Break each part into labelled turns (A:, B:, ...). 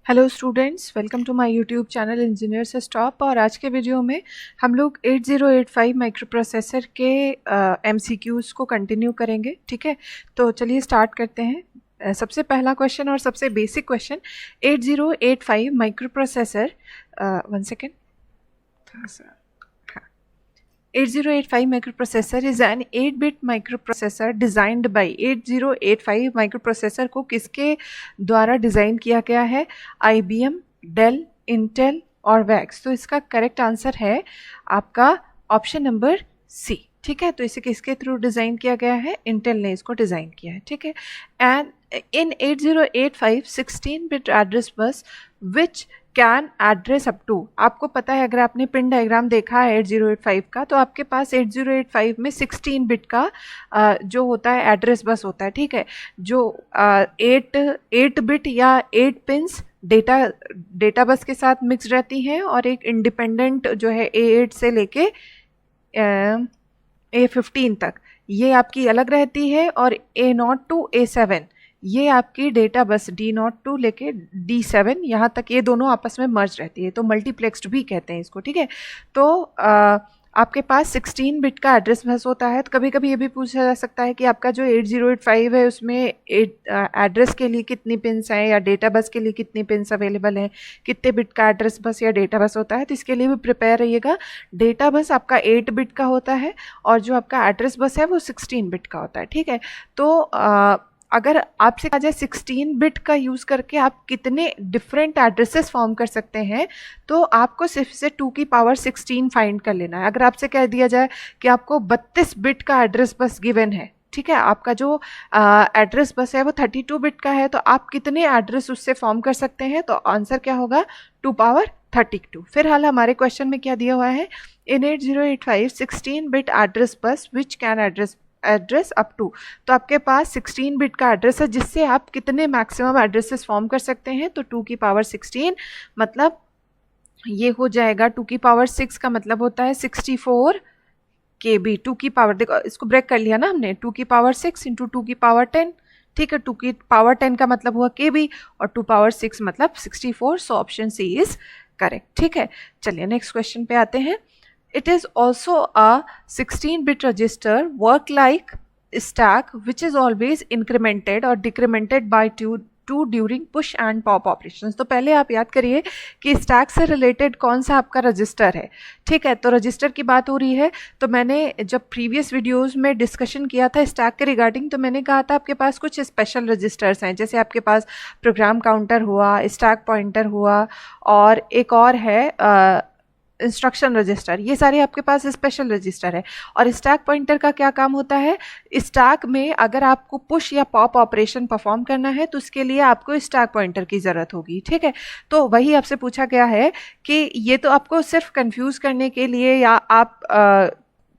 A: Hello students, welcome to my YouTube channel engineer से stop. और आज के वीडियो में हम लोग 8085 माइक्रो प्रोसेसर के MCQs को कंटिन्यू करेंगे। ठीक है, तो चलिए स्टार्ट करते हैं। सबसे पहला क्वेश्चन और सबसे basic question, 8085 micro processor, one second, 8085 microprocessor is an 8-bit microprocessor designed by 8085 microprocessor को किसके द्वारा डिज़ाइन किया गया है? IBM, डेल, इंटेल और वैक्स। तो इसका करेक्ट आंसर है आपका ऑप्शन नंबर सी। ठीक है, तो इसे किसके थ्रू डिज़ाइन किया गया है? इंटेल ने इसको डिज़ाइन किया है। ठीक है, and in 8085 16-bit address bus which can address up to, आपको पता है अगर आपने पिन डायग्राम देखा है 8085 का, तो आपके पास 8085 में 16 बिट का जो होता है एड्रेस बस होता है। ठीक है, जो 8 बिट या 8 पिंस डेटा बस के साथ मिक्स रहती हैं और एक इंडिपेंडेंट जो है A8 से लेके A15 तक ये आपकी अलग रहती है, और A0 टू A7 ये आपकी डेटा बस D0 टू लेके D7 यहाँ तक ये दोनों आपस में मर्ज रहती है, तो मल्टीप्लेक्स्ड भी कहते हैं इसको। ठीक है, तो आपके पास 16 बिट का एड्रेस बस होता है। तो कभी कभी ये भी पूछा जा सकता है कि आपका जो 8085 है उसमें एड्रेस के लिए कितनी पिन्स हैं या डेटा बस के लिए कितनी पिन्स अवेलेबल हैं, कितने बिट का एड्रेस बस या डेटा बस होता है। तो इसके लिए भी प्रिपेयर रहिएगा। डेटा बस आपका 8 बिट का होता है और जो आपका एड्रेस बस है वो 16 बिट का होता है। ठीक है, तो अगर आपसे कहा जाए 16 बिट का यूज़ करके आप कितने डिफरेंट एड्रेसेस फॉर्म कर सकते हैं, तो आपको सिर्फ से 2 की पावर 16 फाइंड कर लेना है। अगर आपसे कह दिया जाए कि आपको 32 बिट का एड्रेस बस गिवन है, ठीक है, आपका जो एड्रेस बस है वो 32 बिट का है, तो आप कितने एड्रेस उससे फॉर्म कर सकते हैं? तो आंसर क्या होगा? 2 पावर 32। फिलहाल हमारे क्वेश्चन में क्या दिया हुआ है? इन 8085 16 bit address bus which can address up to, तो आपके पास 16 बिट का एड्रेस है जिससे आप कितने मैक्सिमम एड्रेसेस फॉर्म कर सकते हैं? तो 2 की पावर 16 मतलब ये हो जाएगा 2 की पावर 6 का मतलब होता है 64 KB। 2 की पावर, देखो इसको ब्रेक कर लिया ना हमने, 2 की पावर 6 इंटू 2 की पावर 10। ठीक है, 2 की पावर 10 का मतलब हुआ KB और 2 पावर 6 मतलब 64। So option C is correct. ठीक है, चलिए नेक्स्ट क्वेश्चन पे आते हैं। It is also a 16-bit register work like stack which is always incremented or decremented by 2 during push and pop operations। तो पहले आप याद करिए कि स्टैक से रिलेटेड कौन सा आपका रजिस्टर है। ठीक है, तो रजिस्टर की बात हो रही है, तो मैंने जब प्रीवियस वीडियोस में डिस्कशन किया था स्टैक के रिगार्डिंग, तो मैंने कहा था आपके पास कुछ स्पेशल रजिस्टर्स हैं, जैसे आपके पास प्रोग्राम काउंटर हुआ, स्टैक पॉइंटर हुआ और एक और है इंस्ट्रक्शन रजिस्टर। ये सारे आपके पास स्पेशल रजिस्टर है। और स्टैक पॉइंटर का क्या काम होता है? स्टैक में अगर आपको पुश या पॉप ऑपरेशन परफॉर्म करना है तो उसके लिए आपको स्टैक पॉइंटर की ज़रूरत होगी। ठीक है, तो वही आपसे पूछा गया है कि ये तो आपको सिर्फ कंफ्यूज करने के लिए या आप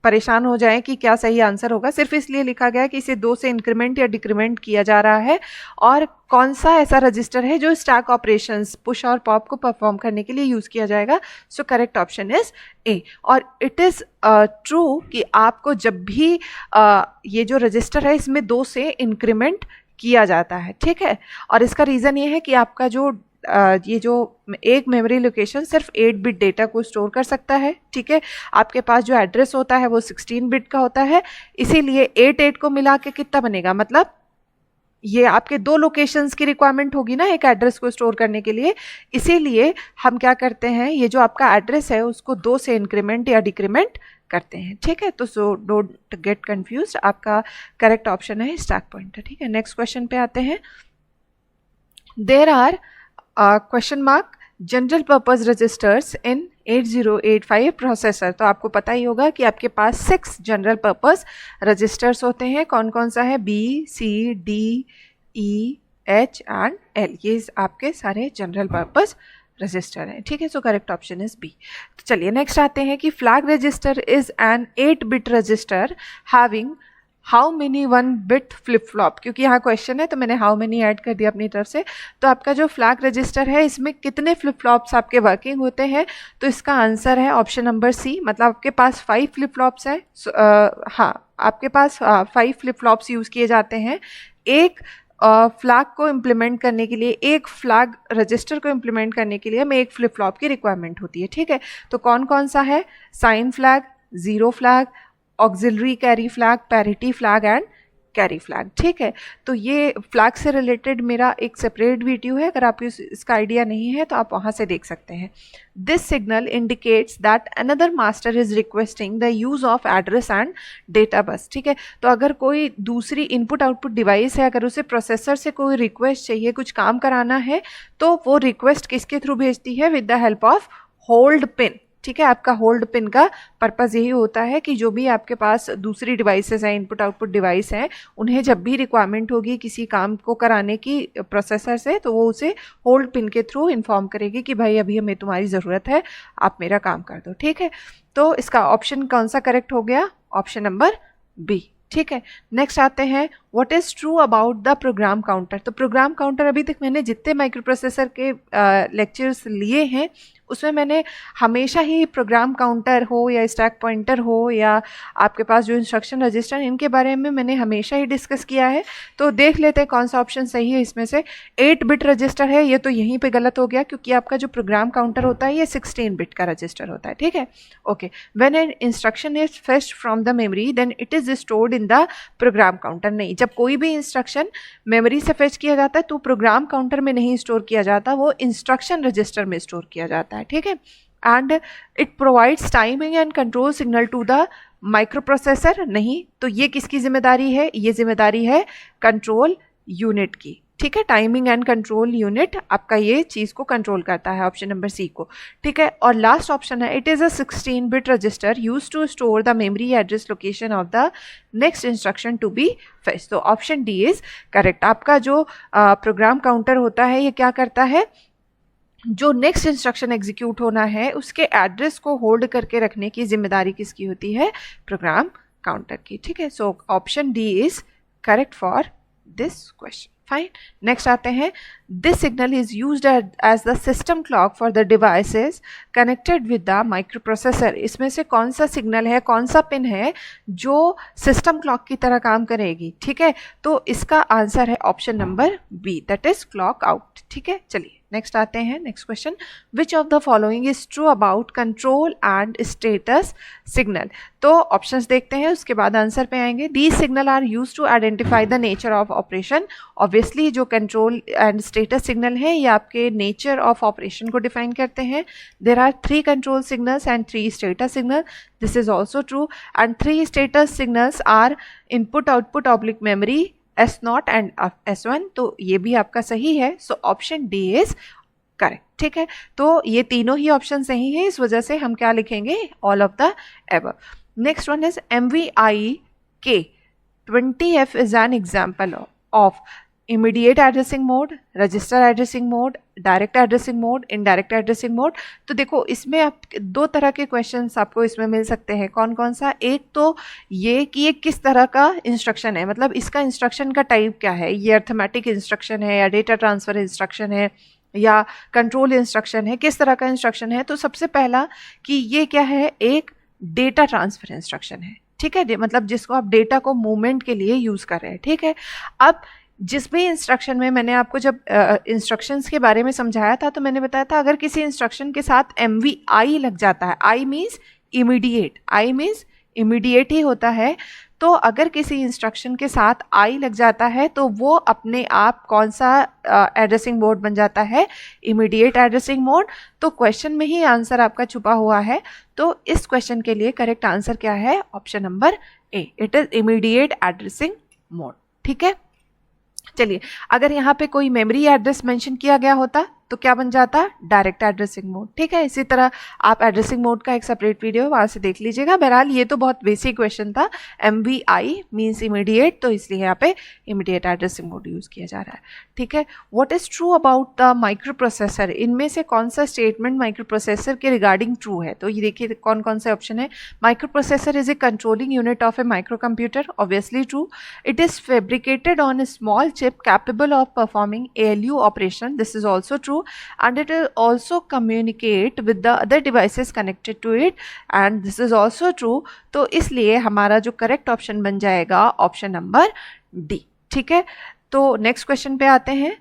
A: परेशान हो जाएं कि क्या सही आंसर होगा, सिर्फ इसलिए लिखा गया है कि इसे 2 से इंक्रीमेंट या डिक्रीमेंट किया जा रहा है और कौन सा ऐसा रजिस्टर है जो स्टैक ऑपरेशंस पुश और पॉप को परफॉर्म करने के लिए यूज़ किया जाएगा। सो करेक्ट ऑप्शन इज ए। और इट इज़ ट्रू कि आपको जब भी ये जो रजिस्टर है इसमें 2 से इंक्रीमेंट किया जाता है। ठीक है, और इसका रीज़न ये है कि आपका जो ये जो एक मेमोरी लोकेशन सिर्फ 8 बिट डेटा को स्टोर कर सकता है। ठीक है, आपके पास जो एड्रेस होता है वो 16 बिट का होता है, इसीलिए 8 को मिला के कितना बनेगा? मतलब ये आपके 2 लोकेशंस की रिक्वायरमेंट होगी ना एक एड्रेस को स्टोर करने के लिए, इसीलिए हम क्या करते हैं, ये जो आपका एड्रेस है उसको 2 से इंक्रीमेंट या डिक्रीमेंट करते हैं। ठीक है, तो सो डोंट गेट कंफ्यूज, आपका करेक्ट ऑप्शन है स्टैक पॉइंटर। ठीक है, नेक्स्ट क्वेश्चन पे आते हैं। There are question mark general purpose registers in 8085 processor. तो आपको पता ही होगा कि आपके पास 6 जनरल पर्पस रजिस्टर्स होते हैं। कौन कौन सा है? B, C, D, E, H and L। ये आपके सारे जनरल पर्पस रजिस्टर हैं। ठीक है, so correct option is B. तो चलिए नेक्स्ट आते हैं कि flag register is an 8 bit register having how many 1 bit flip flop. क्योंकि यहाँ क्वेश्चन है तो मैंने हाउ मेनी ऐड कर दिया अपनी तरफ से। तो आपका जो फ्लैग रजिस्टर है इसमें कितने फ्लिप फ्लॉप्स आपके वर्किंग होते हैं? तो इसका आंसर है ऑप्शन नंबर सी, मतलब आपके पास 5 फ्लिप फ्लॉप्स है। हाँ, आपके पास 5 फ्लिप फ्लॉप्स यूज़ किए जाते हैं। एक फ्लैग को इम्प्लीमेंट करने के लिए, एक फ्लैग रजिस्टर को इम्प्लीमेंट करने के लिए हमें एक फ्लिप फ्लॉप की रिक्वायरमेंट होती है, ठीक है। तो कौन कौन सा है? Sign flag, zero flag, auxiliary carry flag, parity flag and carry flag, ठीक है। तो ये फ्लैग से रिलेटेड मेरा एक सेपरेट वीडियो है, अगर आपको इसका आइडिया नहीं है तो आप वहाँ से देख सकते हैं। This signal indicates that another master is requesting the use of address and data bus, ठीक है। तो अगर कोई दूसरी इनपुट आउटपुट डिवाइस है, अगर उसे प्रोसेसर से कोई रिक्वेस्ट चाहिए, कुछ काम कराना है, तो वो रिक्वेस्ट किसके थ्रू भेजती है? With the help of hold pin, ठीक है। आपका होल्ड पिन का पर्पज़ यही होता है कि जो भी आपके पास दूसरी डिवाइसेस हैं, इनपुट आउटपुट डिवाइस हैं, उन्हें जब भी रिक्वायरमेंट होगी किसी काम को कराने की प्रोसेसर से, तो वो उसे होल्ड पिन के थ्रू इन्फॉर्म करेगी कि भाई अभी हमें तुम्हारी ज़रूरत है, आप मेरा काम कर दो, ठीक है। तो इसका ऑप्शन कौन सा करेक्ट हो गया? ऑप्शन नंबर बी, ठीक है। नेक्स्ट आते हैं, what is true about the program counter. तो प्रोग्राम काउंटर, अभी तक मैंने जितने माइक्रो प्रोसेसर के लेक्चर्स लिए हैं उसमें मैंने हमेशा ही प्रोग्राम काउंटर हो या स्टैक पॉइंटर हो या आपके पास जो इंस्ट्रक्शन रजिस्टर, इनके बारे में मैंने हमेशा ही डिस्कस किया है। तो देख लेते हैं कौन सा ऑप्शन सही है इसमें से। 8 बिट रजिस्टर है, ये तो यहीं पे गलत हो गया क्योंकि आपका जो प्रोग्राम काउंटर होता है ये 16 बिट का रजिस्टर होता है, ठीक है। Okay, when an instruction is fetched from the memory then it is stored in the program counter. नहीं, जब कोई भी इंस्ट्रक्शन मेमोरी से फेच किया जाता है तो प्रोग्राम काउंटर में नहीं स्टोर किया जाता, वो इंस्ट्रक्शन रजिस्टर में स्टोर किया जाता है, ठीक है। And it provides timing and control signal to the micro processor. नहीं, तो ये किसकी जिम्मेदारी है? ये जिम्मेदारी है कंट्रोल यूनिट की, ठीक है। टाइमिंग एंड कंट्रोल यूनिट आपका ये चीज़ को कंट्रोल करता है, ऑप्शन नंबर सी को, ठीक है। और लास्ट ऑप्शन है, it is a 16 bit register use to store the memory address location of the next instruction to be fetch. तो ऑप्शन डी इज करेक्ट। आपका जो प्रोग्राम काउंटर होता है ये क्या करता है? जो नेक्स्ट इंस्ट्रक्शन एग्जीक्यूट होना है उसके एड्रेस को होल्ड करके रखने की जिम्मेदारी किसकी होती है? प्रोग्राम काउंटर की, ठीक है। So option D is correct for this question. Fine, next आते हैं, this signal is used as the system clock for the devices connected with the micro processor. इसमें से कौन सा सिग्नल है, कौन सा पिन है जो सिस्टम क्लॉक की तरह काम करेगी, ठीक है। तो इसका आंसर है option number B, that is clock out, ठीक है। चलिए नेक्स्ट आते हैं, next question, which of the following is true about control and status signal. तो ऑप्शंस देखते हैं, उसके बाद आंसर पे आएंगे। These signal are use to identify the nature of operation. Obviously जो कंट्रोल एंड स्टेटस सिग्नल है ये आपके नेचर ऑफ ऑपरेशन को डिफाइन करते हैं। There are 3 control signals and 3 status signal, this is also true. And 3 status signals are input output oblique memory, S0 and S1, तो ये भी आपका सही है। So option D is correct, ठीक है। तो ये तीनों ही ऑप्शन सही है, इस वजह से हम क्या लिखेंगे? All of the above. Next one is MVIK 20F is an example of immediate addressing mode, register addressing mode, direct addressing mode, indirect addressing mode. तो देखो इसमें आप 2 तरह के क्वेश्चंस आपको इसमें मिल सकते हैं। कौन कौन सा? एक तो ये कि ये किस तरह का इंस्ट्रक्शन है, मतलब इसका इंस्ट्रक्शन का टाइप क्या है, ये अर्थमेटिक इंस्ट्रक्शन है या डेटा ट्रांसफ़र इंस्ट्रक्शन है या कंट्रोल इंस्ट्रक्शन है, किस तरह का इंस्ट्रक्शन है। तो सबसे पहला कि ये क्या है, एक डेटा ट्रांसफ़र इंस्ट्रक्शन है, ठीक है, मतलब जिसको आप डेटा को मूवमेंट के लिए यूज़ कर रहे हैं, ठीक है। अब जिस भी इंस्ट्रक्शन में मैंने आपको जब इंस्ट्रक्शंस के बारे में समझाया था तो मैंने बताया था अगर किसी इंस्ट्रक्शन के साथ MVI लग जाता है, I means immediate, I means immediate ही होता है, तो अगर किसी इंस्ट्रक्शन के साथ I लग जाता है तो वो अपने आप कौन सा एड्रेसिंग मोड बन जाता है? Immediate addressing mode. तो क्वेश्चन में ही आंसर आपका छुपा हुआ है, तो इस क्वेश्चन के लिए करेक्ट आंसर क्या है? Option number A, it is immediate addressing mode, ठीक है। चलिए, अगर यहाँ पे कोई मेमोरी एड्रेस मेंशन किया गया होता तो क्या बन जाता? डायरेक्ट एड्रेसिंग मोड, ठीक है। इसी तरह आप एड्रेसिंग मोड का एक सेपरेट वीडियो वहाँ से देख लीजिएगा। बहरहाल ये तो बहुत बेसिक क्वेश्चन था, MVI मीन्स इमीडिएट, तो इसलिए यहाँ पे इमीडिएट एड्रेसिंग मोड यूज़ किया जा रहा है, ठीक है। What is true about the micro processor, इनमें से कौन सा स्टेटमेंट माइक्रो प्रोसेसर के रिगार्डिंग ट्रू है? तो ये देखिए कौन कौन से ऑप्शन है। Micro processor is a controlling unit of A micro computer, obviously true. It is fabricated on A small chip capable of performing ALU operation, this is also true. And it will also communicate with the other devices connected to it, and this is also true। तो इसलिए हमारा जो correct option बन जाएगा option number D, ठीक है। तो next question पे आते हैं।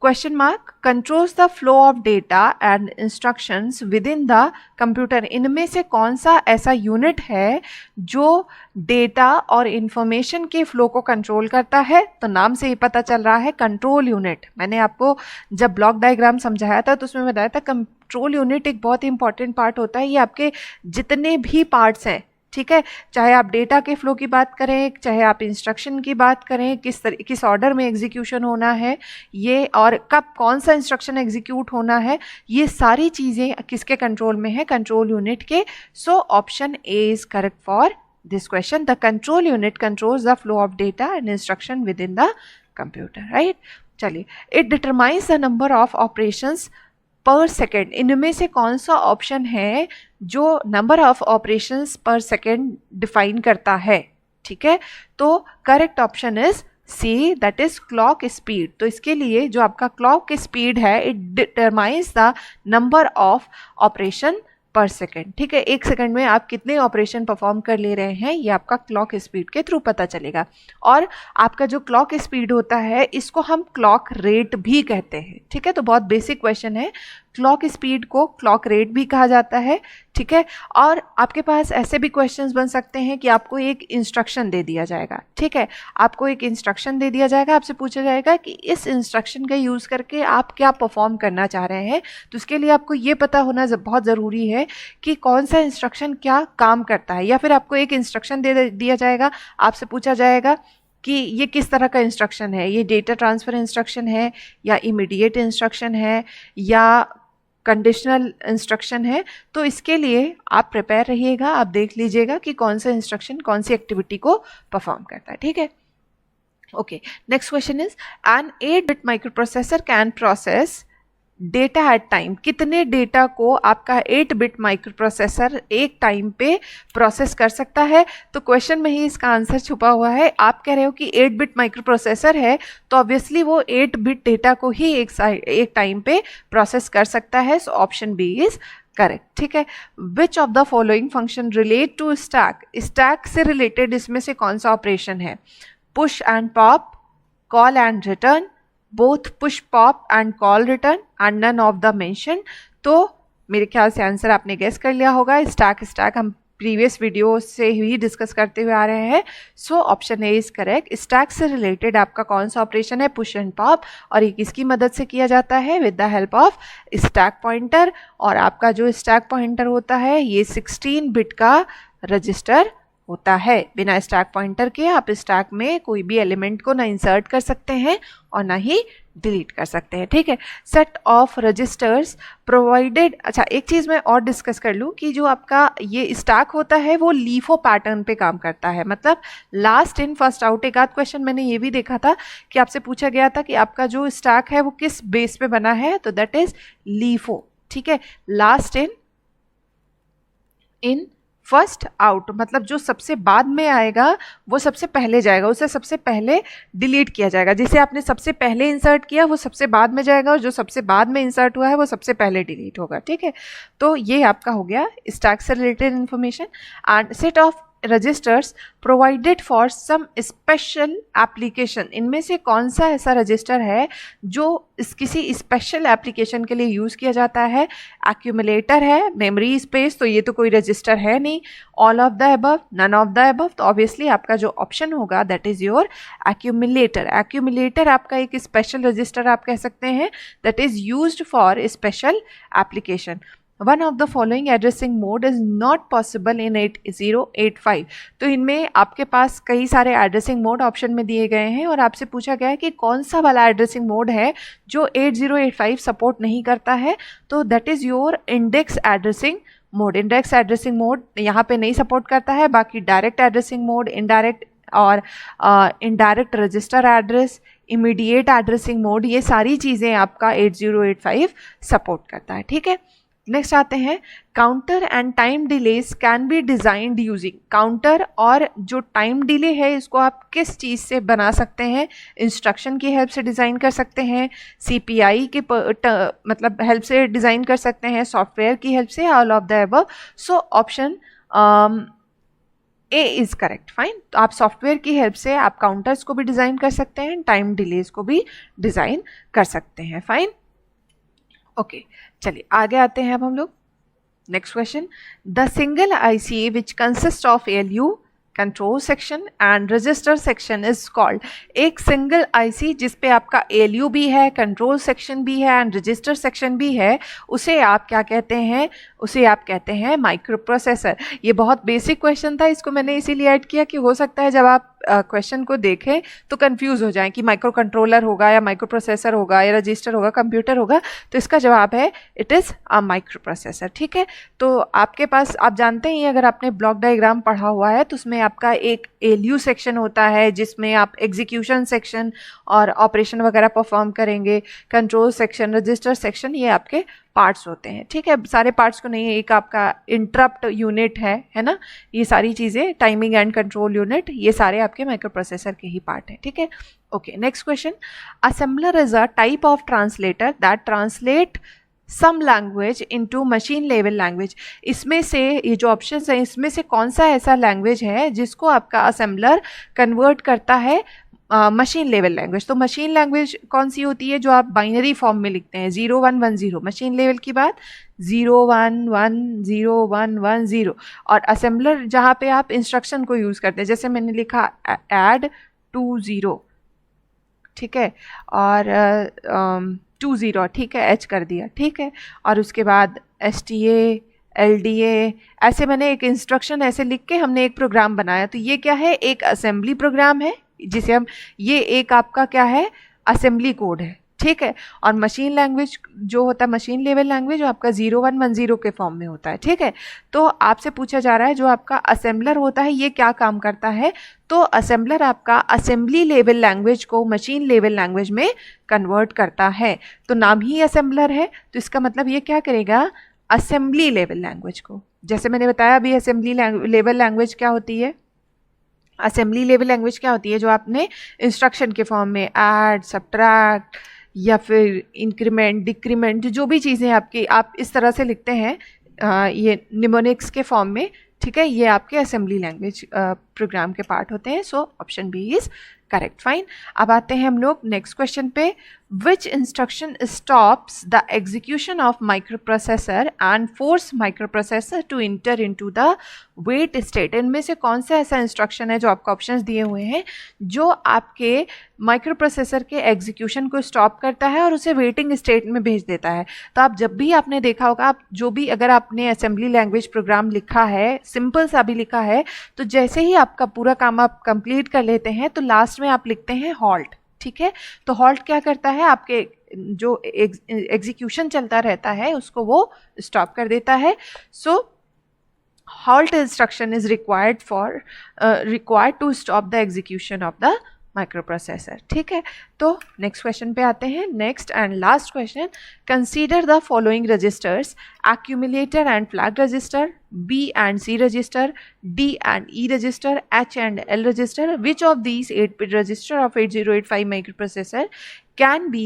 A: Question mark controls the flow of data and instructions with in the computer. इनमें से कौन सा ऐसा यूनिट है जो डेटा और इंफॉर्मेशन के फ्लो को कंट्रोल करता है? तो नाम से ही पता चल रहा है कंट्रोल यूनिट। मैंने आपको जब ब्लॉक डायग्राम समझाया था तो उसमें बताया था कंट्रोल यूनिट एक बहुत ही इंपॉर्टेंट पार्ट होता है। ये आपके जितने भी पार्ट्स हैं, ठीक है, चाहे आप डेटा के फ्लो की बात करें, चाहे आप इंस्ट्रक्शन की बात करें, किस ऑर्डर में एग्जीक्यूशन होना है ये, और कब कौन सा इंस्ट्रक्शन एग्जीक्यूट होना है, ये सारी चीज़ें किसके कंट्रोल में है? कंट्रोल यूनिट के। So option A is correct for this question. The control unit controls the flow of data and instruction within the computer, right. चलिए, it determines the number of operations per second. इनमें से कौन सा option है जो number of operations per second define करता है? ठीक है, तो correct option is C, that is clock speed. तो इसके लिए जो आपका क्लॉक स्पीड है, it determines the number of operation पर सेकेंड। ठीक है, एक सेकंड में आप कितने ऑपरेशन परफॉर्म कर ले रहे हैं ये आपका क्लॉक स्पीड के थ्रू पता चलेगा। और आपका जो क्लॉक स्पीड होता है इसको हम क्लॉक रेट भी कहते हैं। ठीक है, तो बहुत बेसिक क्वेश्चन है। क्लॉक स्पीड को क्लॉक रेट भी कहा जाता है। ठीक है, और आपके पास ऐसे भी क्वेश्चंस बन सकते हैं कि आपको एक इंस्ट्रक्शन दे दिया जाएगा। ठीक है, आपको एक इंस्ट्रक्शन दे दिया जाएगा, आपसे पूछा जाएगा कि इस इंस्ट्रक्शन का यूज़ करके आप क्या परफॉर्म करना चाह रहे हैं। तो उसके लिए आपको ये पता होना बहुत ज़रूरी है कि कौन सा इंस्ट्रक्शन क्या काम करता है। या फिर आपको एक इंस्ट्रक्शन दे दिया जाएगा, आपसे पूछा जाएगा कि ये किस तरह का इंस्ट्रक्शन है, ये डेटा ट्रांसफ़र इंस्ट्रक्शन है या इमीडिएट इंस्ट्रक्शन है या कंडीशनल इंस्ट्रक्शन है। तो इसके लिए आप प्रिपेयर रहिएगा, आप देख लीजिएगा कि कौन सा इंस्ट्रक्शन कौन सी एक्टिविटी को परफॉर्म करता है। ठीक है, okay. Next question is an eight bit microprocessor can process data at time. कितने डेटा को आपका 8-बिट माइक्रोप्रोसेसर एक टाइम पे प्रोसेस कर सकता है? तो क्वेश्चन में ही इसका आंसर छुपा हुआ है। आप कह रहे हो कि 8-बिट माइक्रोप्रोसेसर है तो ऑब्वियसली वो 8-बिट डेटा को ही एक टाइम पे प्रोसेस कर सकता है। So option B is correct. ठीक है, which of the following function relate to stack. Stack से रिलेटेड इसमें से कौन सा ऑपरेशन है? Push and pop, call and return, both push pop and call return and none of the mention. तो मेरे ख्याल से आंसर आपने गेस कर लिया होगा। स्टैक हम प्रीवियस वीडियो से ही डिस्कस करते हुए आ रहे हैं। So option A is correct. Stack से रिलेटेड आपका कौन सा ऑपरेशन है? पुश एंड पॉप, और ये किसकी मदद से किया जाता है? With the help of stack pointer. और आपका जो स्टैक पॉइंटर होता है ये 16 बिट का रजिस्टर होता है। बिना स्टैक पॉइंटर के आप स्टैक में कोई भी एलिमेंट को ना इंसर्ट कर सकते हैं और ना ही डिलीट कर सकते हैं। ठीक है, सेट ऑफ रजिस्टर्स प्रोवाइडेड। अच्छा, एक चीज़ मैं और डिस्कस कर लूँ कि जो आपका ये स्टैक होता है वो लीफो पैटर्न पे काम करता है, मतलब लास्ट इन फर्स्ट आउट। एक आध क्वेश्चन मैंने ये भी देखा था कि आपसे पूछा गया था कि आपका जो स्टैक है वो किस बेस पे बना है, तो दैट इज लीफो। ठीक है, लास्ट इन फर्स्ट आउट, मतलब जो सबसे बाद में आएगा वो सबसे पहले जाएगा, उसे सबसे पहले डिलीट किया जाएगा। जिसे आपने सबसे पहले इंसर्ट किया वो सबसे बाद में जाएगा, और जो सबसे बाद में इंसर्ट हुआ है वो सबसे पहले डिलीट होगा। ठीक है, तो ये आपका हो गया स्टैक से related information. And set of registers provided for some special application. इनमें से कौन सा ऐसा रजिस्टर है जो किसी स्पेशल एप्लीकेशन के लिए यूज़ किया जाता है? एक्यूमुलेटर है, मेमोरी स्पेस, तो ये तो कोई रजिस्टर है नहीं। All of the above, none of the above, तो ऑब्वियसली आपका जो ऑप्शन होगा that is your accumulator. Accumulator आपका एक स्पेशल रजिस्टर आप कह सकते हैं that is used for special application. One of the following addressing mode is not possible in 8085। तो इनमें आपके पास कई सारे एड्रेसिंग मोड ऑप्शन में दिए गए हैं और आपसे पूछा गया है कि कौन सा वाला एड्रेसिंग मोड है जो 8085 सपोर्ट नहीं करता है। तो that is your index addressing mode. Index addressing mode यहाँ पे नहीं सपोर्ट करता है, बाकी डायरेक्ट एड्रेसिंग मोड, इनडायरेक्ट और indirect register address, immediate addressing mode, ये सारी चीज़ें आपका 8085 सपोर्ट करता है। ठीक है, नेक्स्ट आते हैं counter and time delays can be designed using. Counter और जो टाइम डिले है इसको आप किस चीज़ से बना सकते हैं? इंस्ट्रक्शन की हेल्प से डिज़ाइन कर सकते हैं, CPI के मतलब हेल्प से डिज़ाइन कर सकते हैं, सॉफ्टवेयर की हेल्प से, all of the above. So option A is correct, fine. तो आप सॉफ्टवेयर की हेल्प से आप काउंटर्स को भी डिज़ाइन कर सकते हैं, टाइम डिलेज को भी डिज़ाइन कर सकते हैं, फाइन। ओके, चलिए आगे आते हैं अब हम लोग। Next question, the single IC which consist of ALU, control section and register section is called. एक सिंगल आईसी जिसपे आपका एएलयू भी है, कंट्रोल सेक्शन भी है एंड रजिस्टर सेक्शन भी है, उसे आप क्या कहते हैं? उसे आप कहते हैं माइक्रो प्रोसेसर। ये बहुत बेसिक क्वेश्चन था, इसको मैंने इसीलिए ऐड किया कि हो सकता है जब आप क्वेश्चन को देखें तो कंफ्यूज हो जाएं कि माइक्रो कंट्रोलर होगा या माइक्रो प्रोसेसर होगा या रजिस्टर होगा, कंप्यूटर होगा। तो इसका जवाब है it is a micro processor, ठीक है। तो आपके पास, आप जानते ही अगर आपने ब्लॉक डायग्राम पढ़ा हुआ है तो उसमें आपका एक एएलयू सेक्शन होता है जिसमें आप एग्जीक्यूशन सेक्शन और ऑपरेशन वगैरह परफॉर्म करेंगे, कंट्रोल सेक्शन, रजिस्टर सेक्शन, ये आपके पार्ट्स होते हैं, ठीक है। सारे पार्ट्स को नहीं, एक आपका इंटरप्ट यूनिट है ना, ये सारी चीज़ें, टाइमिंग एंड कंट्रोल यूनिट, ये सारे आपके माइक्रो प्रोसेसर के ही पार्ट हैं, ठीक है। Okay, next question, assembler is a type of translator that translate some language into machine level language. इसमें से, ये जो ऑप्शंस हैं, इसमें से कौन सा ऐसा लैंग्वेज है जिसको आपका असेंबलर कन्वर्ट करता है मशीन लेवल लैंग्वेज? तो मशीन लैंग्वेज कौन सी होती है? जो आप बाइनरी फॉर्म में लिखते हैं, 0 1 1 0, मशीन लेवल की बात 0 1 1 0 1 1 0। और असेंबलर जहाँ पे आप इंस्ट्रक्शन को यूज़ करते हैं, जैसे मैंने लिखा ऐड 2 0, ठीक है, और 2 0, ठीक है, एच कर दिया, ठीक है, और उसके बाद STA LDA, ऐसे मैंने एक इंस्ट्रक्शन ऐसे लिख के हमने एक प्रोग्राम बनाया। तो ये क्या है? एक असेंबली प्रोग्राम है जिसे हम, ये एक आपका क्या है? असेंबली कोड है, ठीक है। और मशीन लैंग्वेज जो होता है, मशीन लेवल लैंग्वेज, जो आपका 0 1 1 0 के फॉर्म में होता है, ठीक है। तो आपसे पूछा जा रहा है जो आपका असेंबलर होता है ये क्या काम करता है? तो असेंबलर आपका असेंबली लेवल लैंग्वेज को मशीन लेवल लैंग्वेज में कन्वर्ट करता है। तो नाम ही असेंबलर है, तो इसका मतलब ये क्या करेगा? असेंबली लेवल लैंग्वेज को, जैसे मैंने बताया अभी, असेंबली लेवल लैंग्वेज क्या होती है? असेंबली लेवल लैंग्वेज क्या होती है? जो आपने इंस्ट्रक्शन के फॉर्म में ऐड, सब्ट्रैक्ट या फिर इंक्रीमेंट, डिक्रीमेंट, जो भी चीज़ें आपकी, आप इस तरह से लिखते हैं ये निमोनिक्स के फॉर्म में, ठीक है, ये आपके असेंबली लैंग्वेज प्रोग्राम के पार्ट होते हैं। So option B is correct, fine. अब आते हैं हम लोग नेक्स्ट क्वेश्चन पे, which instruction stops the execution of micro processor and force micro processor to enter into the wait state. इनमें से कौन सा ऐसा इंस्ट्रक्शन है जो आपको ऑप्शंस दिए हुए हैं जो आपके माइक्रो प्रोसेसर के एग्जीक्यूशन को स्टॉप करता है और उसे वेटिंग स्टेट में भेज देता है? तो आप जब भी आपने देखा होगा, आप जो भी, अगर आपने असेंबली लैंग्वेज प्रोग्राम लिखा है, सिंपल सा भी लिखा है, तो जैसे ही आपका पूरा काम आप कंप्लीट कर लेते हैं तो लास्ट में आप लिखते हैं हॉल्ट, ठीक है। तो हॉल्ट क्या करता है? आपके जो एग्जीक्यूशन चलता रहता है उसको वो स्टॉप कर देता है। सो halt instruction is required to stop the execution of the microprocessor, ठीक है। तो नेक्स्ट क्वेश्चन पे आते हैं, next and last question, consider the following registers, accumulator and flag register, B and C register, D and E register, H and L register. Which of these 8-bit register of 8085 microprocessor can be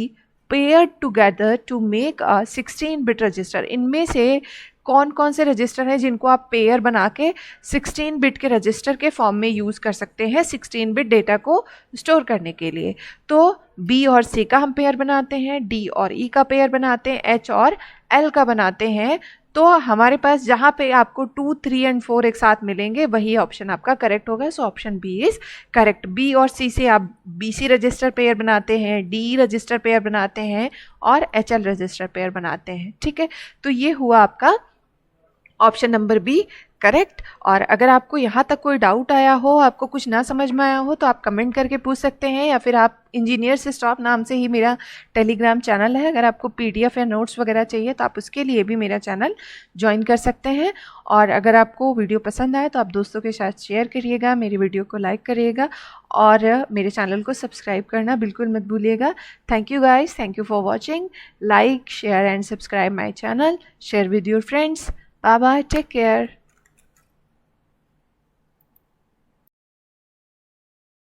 A: paired together to make a 16-bit register? इनमें से कौन कौन से register हैं जिनको आप pair बना के 16 बिट के रजिस्टर के फॉर्म में यूज़ कर सकते हैं 16 बिट डेटा को स्टोर करने के लिए? तो बी और सी का हम पेयर बनाते हैं, डी और ई का पेयर बनाते हैं, एच और एल का बनाते हैं। तो हमारे पास जहाँ पे आपको 2, 3 एंड 4 एक साथ मिलेंगे वही ऑप्शन आपका करेक्ट होगा। So option B is correct. B और सी से आप बी सी रजिस्टर पेयर बनाते हैं, डी रजिस्टर पेयर बनाते हैं और एच एल रजिस्टर पेयर बनाते हैं, ठीक है। तो ये हुआ आपका ऑप्शन नंबर बी करेक्ट। और अगर आपको यहाँ तक कोई डाउट आया हो, आपको कुछ ना समझ में आया हो, तो आप कमेंट करके पूछ सकते हैं, या फिर आप इंजीनियर से स्टॉप नाम से ही मेरा टेलीग्राम चैनल है, अगर आपको पीडीएफ या नोट्स वगैरह चाहिए तो आप उसके लिए भी मेरा चैनल ज्वाइन कर सकते हैं। और अगर आपको वीडियो पसंद आए तो आप दोस्तों के साथ शेयर करिएगा, मेरी वीडियो को लाइक करिएगा और मेरे चैनल को सब्सक्राइब करना बिल्कुल मत भूलिएगा। Thank you guys, thank you for watching. Like, share and subscribe my channel, share with your friends. Bye bye, take care.